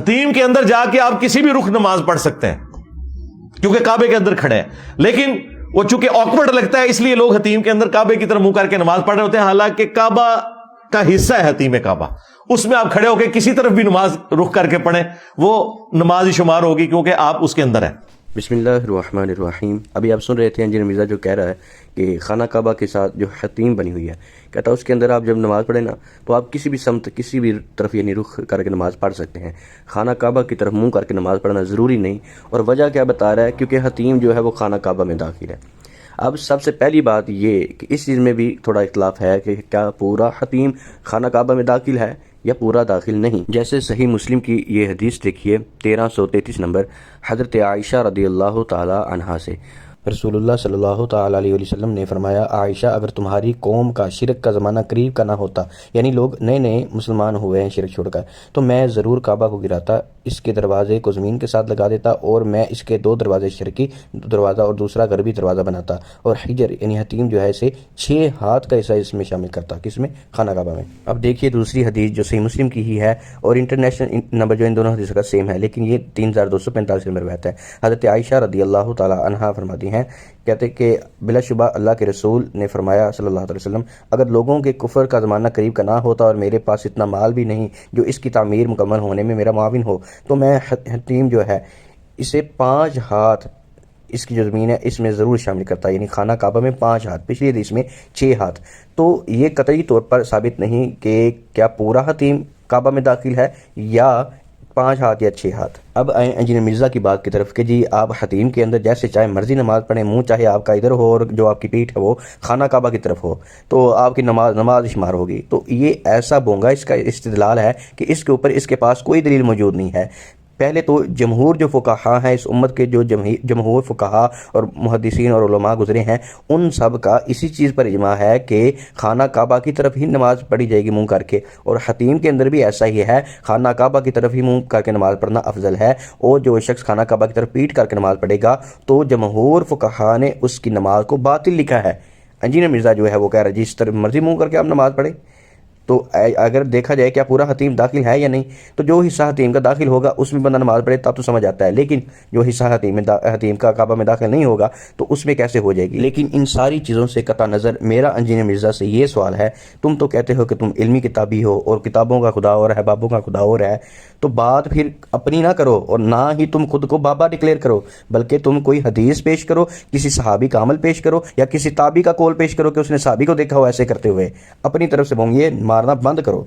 حتیم کے اندر جا کے آپ کسی بھی رخ نماز پڑھ سکتے ہیں کیونکہ کعبے کے اندر کھڑے ہیں، لیکن وہ چونکہ آکورڈ لگتا ہے اس لیے لوگ حتیم کے اندر کعبے کی طرف منہ کر کے نماز پڑھ رہے ہوتے ہیں، حالانکہ کعبہ کا حصہ ہے حتیم کعبہ، اس میں آپ کھڑے ہو کے کسی طرف بھی نماز رخ کر کے پڑھیں وہ نماز ہی شمار ہوگی کیونکہ آپ اس کے اندر ہیں۔ بسم اللہ الرحمن الرحیم۔ ابھی آپ سن رہے تھے انجینئر مرزا جو کہہ رہا ہے کہ خانہ کعبہ کے ساتھ جو حتیم بنی ہوئی ہے، کہتا ہے اس کے اندر آپ جب نماز پڑھیں نا تو آپ کسی بھی سمت کسی بھی طرف یعنی رخ کر کے نماز پڑھ سکتے ہیں، خانہ کعبہ کی طرف منہ کر کے نماز پڑھنا ضروری نہیں۔ اور وجہ کیا بتا رہا ہے؟ کیونکہ حتیم جو ہے وہ خانہ کعبہ میں داخل ہے۔ اب سب سے پہلی بات یہ کہ اس چیز میں بھی تھوڑا اختلاف ہے کہ کیا پورا حتیم خانہ کعبہ میں داخل ہے یا پورا داخل نہیں۔ جیسے صحیح مسلم کی یہ حدیث دیکھیے 1333 نمبر، حضرت عائشہ رضی اللہ تعالی عنہا سے رسول اللہ صلی اللہ تعالی علیہ وسلم نے فرمایا، عائشہ اگر تمہاری قوم کا شرک کا زمانہ قریب کا نہ ہوتا، یعنی لوگ نئے نئے مسلمان ہوئے ہیں شرک چھوڑ کر، تو میں ضرور کعبہ کو گراتا، اس کے دروازے کو زمین کے ساتھ لگا دیتا اور میں اس کے 2 دروازے شرکی دروازہ اور دوسرا غربی دروازہ بناتا، اور حجر یعنی حتیم جو ہے اسے 6 ہاتھ کا حصہ اس میں شامل کرتا، کس میں؟ خانہ کعبہ میں۔ اب دیکھیے دوسری حدیث جو صحیح مسلم کی ہی ہے اور انٹرنیشنل نمبر جو ان دونوں حدیث کا سیم ہے، لیکن یہ 3245 نمبر روایت ہے۔ حضرت عائشہ رضی اللہ تعالی عنہا فرماتی ہیں، کہتے کہ بلا شبہ اللہ کے رسول نے فرمایا صلی اللہ علیہ وسلم، اگر لوگوں کے کفر کا زمانہ قریب کا نہ ہوتا اور میرے پاس اتنا مال بھی نہیں جو اس کی تعمیر مکمل ہونے میں میرا معاون ہو، تو میں حتیم جو ہے اسے 5 ہاتھ اس کی جو زمین ہے اس میں ضرور شامل کرتا، یعنی خانہ کعبہ میں 5 ہاتھ، پچھلی حدیث میں 6 ہاتھ۔ تو یہ قطعی طور پر ثابت نہیں کہ کیا پورا حتیم کعبہ میں داخل ہے یا 5 ہاتھ یا 6 ہاتھ۔ اب آئیں انجینئر مرزا کی بات کی طرف کہ جی آپ حتیم کے اندر جیسے چاہے مرضی نماز پڑھیں، منہ چاہے آپ کا ادھر ہو اور جو آپ کی پیٹھ ہے وہ خانہ کعبہ کی طرف ہو تو آپ کی نماز شمار ہوگی، تو یہ ایسا بونگا اس کا استدلال ہے کہ اس کے اوپر اس کے پاس کوئی دلیل موجود نہیں ہے۔ پہلے تو جمہور جو فقہا ہیں اس امت کے، جو جمہور فقہا اور محدثین اور علماء گزرے ہیں، ان سب کا اسی چیز پر اجماع ہے کہ خانہ کعبہ کی طرف ہی نماز پڑھی جائے گی منہ کر کے، اور حتیم کے اندر بھی ایسا ہی ہے، خانہ کعبہ کی طرف ہی منہ کر کے نماز پڑھنا افضل ہے، اور جو شخص خانہ کعبہ کی طرف پیٹ کر کے نماز پڑھے گا تو جمہور فقہا نے اس کی نماز کو باطل لکھا ہے۔ انجینئر مرزا جو ہے وہ کہہ رہا ہے جس طرف مرضی منہ کر کے آپ نماز پڑھیں، تو اگر دیکھا جائے کیا پورا حتیم داخل ہے یا نہیں، تو جو حصہ حتیم کا داخل ہوگا اس میں بندہ نماز پڑھے تب تو سمجھ آتا ہے، لیکن جو حصہ حتیم کا کعبہ میں داخل نہیں ہوگا تو اس میں کیسے ہو جائے گی؟ لیکن ان ساری چیزوں سے قطع نظر میرا انجینئر مرزا سے یہ سوال ہے، تم تو کہتے ہو کہ تم علمی کتابی ہو اور کتابوں کا خدا اور احبابوں کا خدا اور ہے، تو بات پھر اپنی نہ کرو اور نہ ہی تم خود کو بابا ڈکلیئر کرو، بلکہ تم کوئی حدیث پیش کرو، کسی صحابی کا عمل پیش کرو یا کسی تابعی کا قول پیش کرو کہ اس نے صحابی کو دیکھا ہو ایسے کرتے ہوئے، اپنی طرف سے بونگے مارنا بند کرو۔